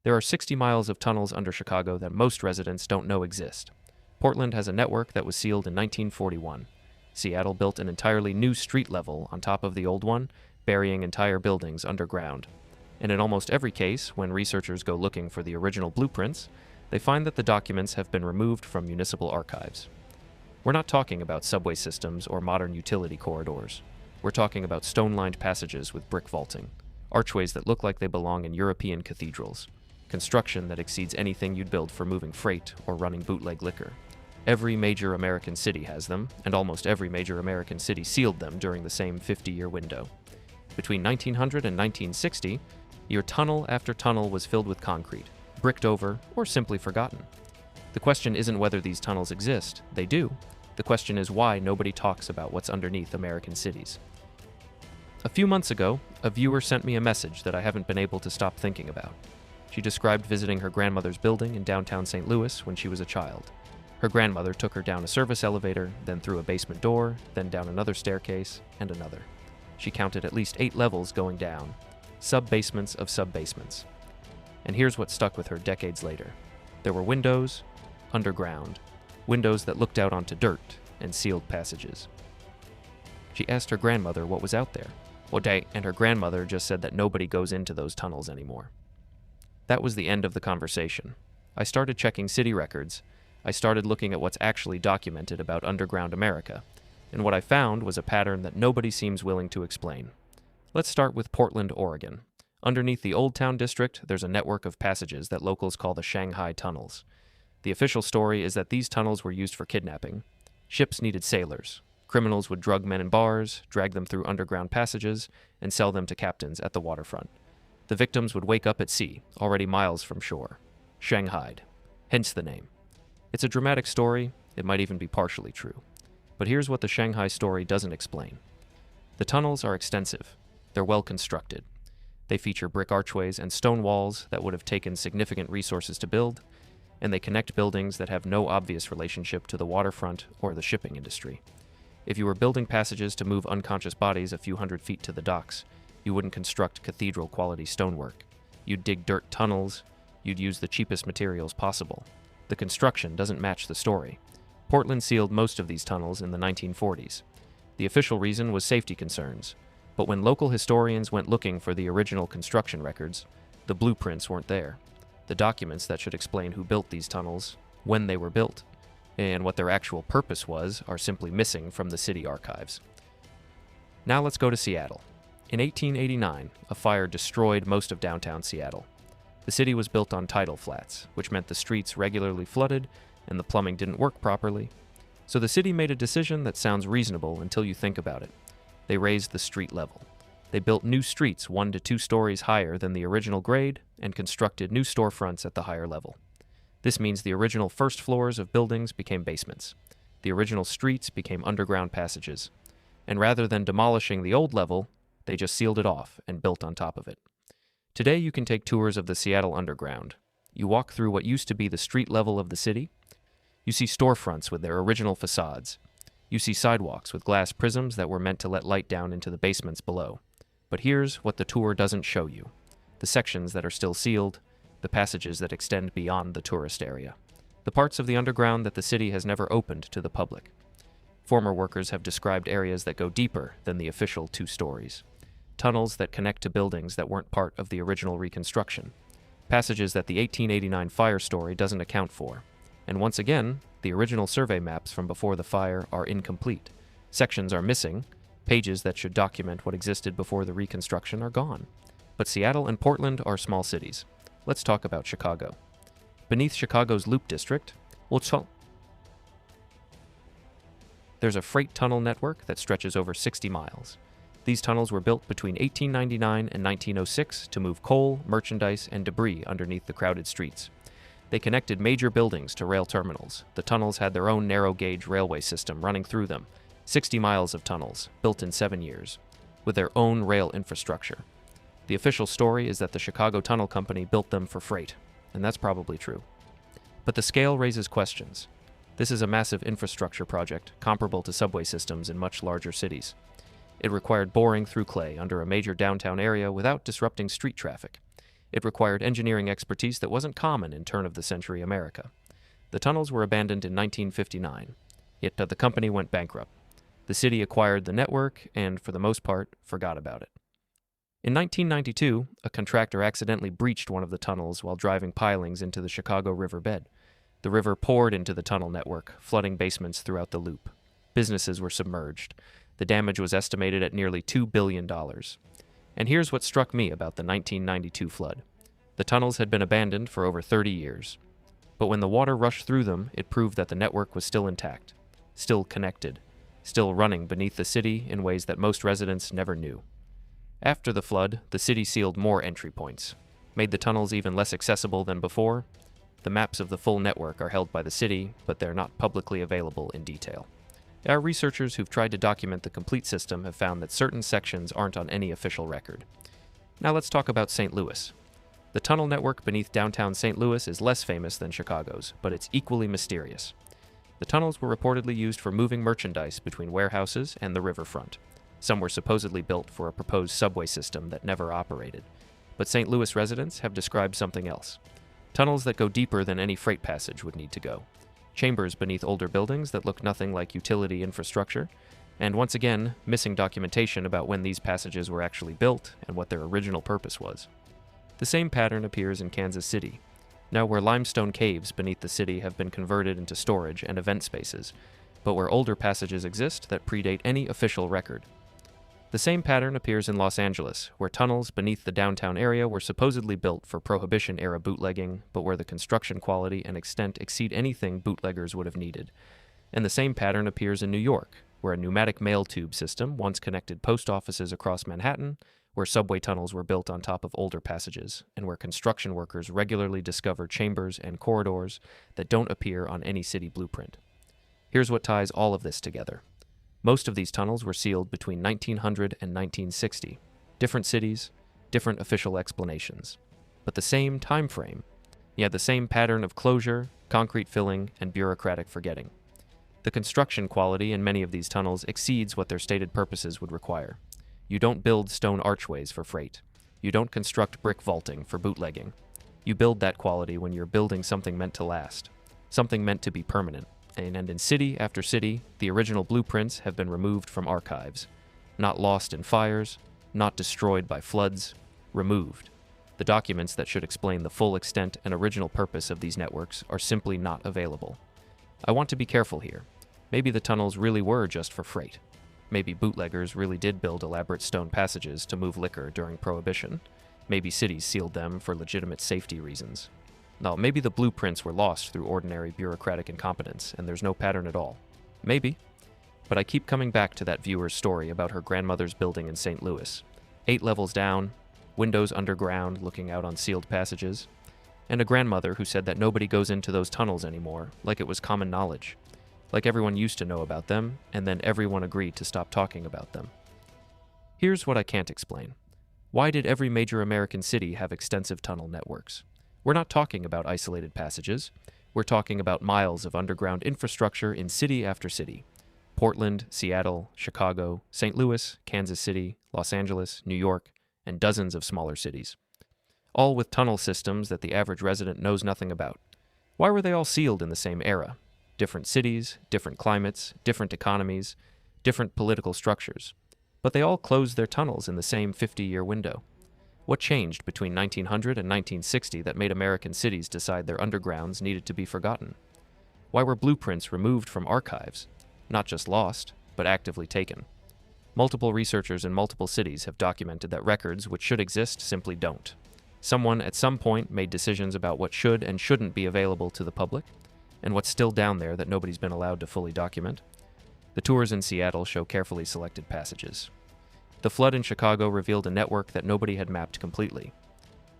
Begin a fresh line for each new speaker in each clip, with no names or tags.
There are 60 miles of tunnels under Chicago that most residents don't know exist. Portland has a network that was sealed in 1941. Seattle built an entirely new street level on top of the old one, burying entire buildings underground. And in almost every case, when researchers go looking for the original blueprints, they find that the documents have been removed from municipal archives. We're not talking about subway systems or modern utility corridors. We're talking about stone-lined passages with brick vaulting, archways that look like they belong in European cathedrals, construction that exceeds anything you'd build for moving freight or running bootleg liquor. Every major American city has them, and almost every major American city sealed them during the same 50-year window. Between 1900 and 1960, your tunnel after tunnel was filled with concrete, bricked over, or simply forgotten. The question isn't whether these tunnels exist. They do. The question is why nobody talks about what's underneath American cities. A few months ago, a viewer sent me a message that I haven't been able to stop thinking about. She described visiting her grandmother's building in downtown St. Louis when she was a child. Her grandmother took her down a service elevator, then through a basement door, then down another staircase, and another. She counted at least 8 levels going down, sub-basements of sub-basements. And here's what stuck with her decades later. There were windows, underground, windows that looked out onto dirt and sealed passages. She asked her grandmother what was out there. And her grandmother just said that nobody goes into those tunnels anymore. That was the end of the conversation. I started checking city records. I started looking at what's actually documented about underground America, and what I found was a pattern that nobody seems willing to explain. Let's start with Portland, Oregon. Underneath the Old Town District, there's a network of passages that locals call the Shanghai Tunnels. The official story is that these tunnels were used for kidnapping. Ships needed sailors. Criminals would drug men in bars, drag them through underground passages, and sell them to captains at the waterfront. The victims would wake up at sea, already miles from shore. Shanghaied. Hence the name. It's a dramatic story. It might even be partially true. But here's what the Shanghai story doesn't explain. The tunnels are extensive. They're well constructed. They feature brick archways and stone walls that would have taken significant resources to build, and they connect buildings that have no obvious relationship to the waterfront or the shipping industry. If you were building passages to move unconscious bodies a few hundred feet to the docks, you wouldn't construct cathedral-quality stonework. You'd dig dirt tunnels. You'd use the cheapest materials possible. The construction doesn't match the story. Portland sealed most of these tunnels in the 1940s. The official reason was safety concerns, but when local historians went looking for the original construction records, the blueprints weren't there. The documents that should explain who built these tunnels, when they were built, and what their actual purpose was are simply missing from the city archives. Now let's go to Seattle. In 1889, a fire destroyed most of downtown Seattle. The city was built on tidal flats, which meant the streets regularly flooded and the plumbing didn't work properly. So the city made a decision that sounds reasonable until you think about it. They raised the street level. They built new streets 1 to 2 stories higher than the original grade and constructed new storefronts at the higher level. This means the original first floors of buildings became basements. The original streets became underground passages. And rather than demolishing the old level, they just sealed it off and built on top of it. Today you can take tours of the Seattle Underground. You walk through what used to be the street level of the city. You see storefronts with their original facades. You see sidewalks with glass prisms that were meant to let light down into the basements below. But here's what the tour doesn't show you. The sections that are still sealed, the passages that extend beyond the tourist area. The parts of the underground that the city has never opened to the public. Former workers have described areas that go deeper than the official 2 stories. Tunnels that connect to buildings that weren't part of the original reconstruction. Passages that the 1889 fire story doesn't account for. And once again, the original survey maps from before the fire are incomplete. Sections are missing. Pages that should document what existed before the reconstruction are gone. But Seattle and Portland are small cities. Let's talk about Chicago. Beneath Chicago's Loop District, there's a freight tunnel network that stretches over 60 miles. These tunnels were built between 1899 and 1906 to move coal, merchandise, and debris underneath the crowded streets. They connected major buildings to rail terminals. The tunnels had their own narrow-gauge railway system running through them, 60 miles of tunnels, built in 7 years, with their own rail infrastructure. The official story is that the Chicago Tunnel Company built them for freight, and that's probably true. But the scale raises questions. This is a massive infrastructure project comparable to subway systems in much larger cities. It required boring through clay under a major downtown area without disrupting street traffic. It required engineering expertise that wasn't common in turn-of-the-century America. The tunnels were abandoned in 1959, yet the company went bankrupt. The city acquired the network and, for the most part, forgot about it. In 1992, a contractor accidentally breached one of the tunnels while driving pilings into the Chicago River bed. The river poured into the tunnel network, flooding basements throughout the loop. Businesses were submerged. The damage was estimated at nearly $2 billion. And here's what struck me about the 1992 flood. The tunnels had been abandoned for over 30 years. But when the water rushed through them, it proved that the network was still intact, still connected, still running beneath the city in ways that most residents never knew. After the flood, the city sealed more entry points, made the tunnels even less accessible than before. The maps of the full network are held by the city, but they're not publicly available in detail. Our researchers who've tried to document the complete system have found that certain sections aren't on any official record. Now let's talk about St. Louis. The tunnel network beneath downtown St. Louis is less famous than Chicago's, but it's equally mysterious. The tunnels were reportedly used for moving merchandise between warehouses and the riverfront. Some were supposedly built for a proposed subway system that never operated. But St. Louis residents have described something else. Tunnels that go deeper than any freight passage would need to go. Chambers beneath older buildings that look nothing like utility infrastructure, and once again, missing documentation about when these passages were actually built and what their original purpose was. The same pattern appears in Kansas City, now where limestone caves beneath the city have been converted into storage and event spaces, but where older passages exist that predate any official record. The same pattern appears in Los Angeles, where tunnels beneath the downtown area were supposedly built for Prohibition-era bootlegging, but where the construction quality and extent exceed anything bootleggers would have needed. And the same pattern appears in New York, where a pneumatic mail tube system once connected post offices across Manhattan, where subway tunnels were built on top of older passages, and where construction workers regularly discover chambers and corridors that don't appear on any city blueprint. Here's what ties all of this together. Most of these tunnels were sealed between 1900 and 1960. Different cities, different official explanations. But the same time frame, yet the same pattern of closure, concrete filling, and bureaucratic forgetting. The construction quality in many of these tunnels exceeds what their stated purposes would require. You don't build stone archways for freight. You don't construct brick vaulting for bootlegging. You build that quality when you're building something meant to last, something meant to be permanent. And in city after city, the original blueprints have been removed from archives. Not lost in fires, not destroyed by floods, removed. The documents that should explain the full extent and original purpose of these networks are simply not available. I want to be careful here. Maybe the tunnels really were just for freight. Maybe bootleggers really did build elaborate stone passages to move liquor during Prohibition. Maybe cities sealed them for legitimate safety reasons. Now, maybe the blueprints were lost through ordinary bureaucratic incompetence, and there's no pattern at all. Maybe. But I keep coming back to that viewer's story about her grandmother's building in St. Louis. 8 levels down, windows underground looking out on sealed passages, and a grandmother who said that nobody goes into those tunnels anymore, like it was common knowledge. Like everyone used to know about them, and then everyone agreed to stop talking about them. Here's what I can't explain. Why did every major American city have extensive tunnel networks? We're not talking about isolated passages. We're talking about miles of underground infrastructure in city after city. Portland, Seattle, Chicago, St. Louis, Kansas City, Los Angeles, New York, and dozens of smaller cities. All with tunnel systems that the average resident knows nothing about. Why were they all sealed in the same era? Different cities, different climates, different economies, different political structures. But they all closed their tunnels in the same 50-year window. What changed between 1900 and 1960 that made American cities decide their undergrounds needed to be forgotten? Why were blueprints removed from archives? Not just lost, but actively taken. Multiple researchers in multiple cities have documented that records which should exist simply don't. Someone at some point made decisions about what should and shouldn't be available to the public, and what's still down there that nobody's been allowed to fully document. The tours in Seattle show carefully selected passages. The flood in Chicago revealed a network that nobody had mapped completely.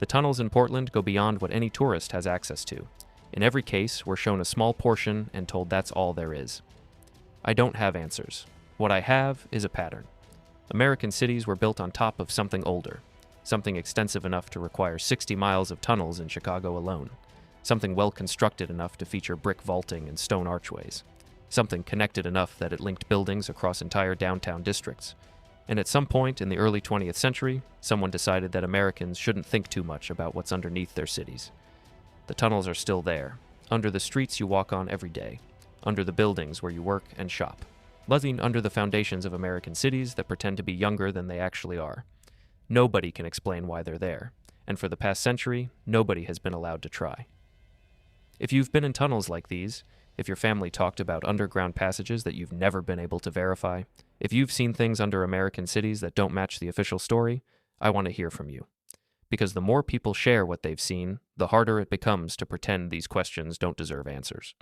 The tunnels in Portland go beyond what any tourist has access to. In every case, we're shown a small portion and told that's all there is. I don't have answers. What I have is a pattern. American cities were built on top of something older, something extensive enough to require 60 miles of tunnels in Chicago alone, something well constructed enough to feature brick vaulting and stone archways, something connected enough that it linked buildings across entire downtown districts, And at some point in the early 20th century, someone decided that Americans shouldn't think too much about what's underneath their cities. The tunnels are still there, under the streets you walk on every day, under the buildings where you work and shop, living under the foundations of American cities that pretend to be younger than they actually are. Nobody can explain why they're there, and for the past century, nobody has been allowed to try. If you've been in tunnels like these, if your family talked about underground passages that you've never been able to verify, if you've seen things under American cities that don't match the official story, I want to hear from you. Because the more people share what they've seen, the harder it becomes to pretend these questions don't deserve answers.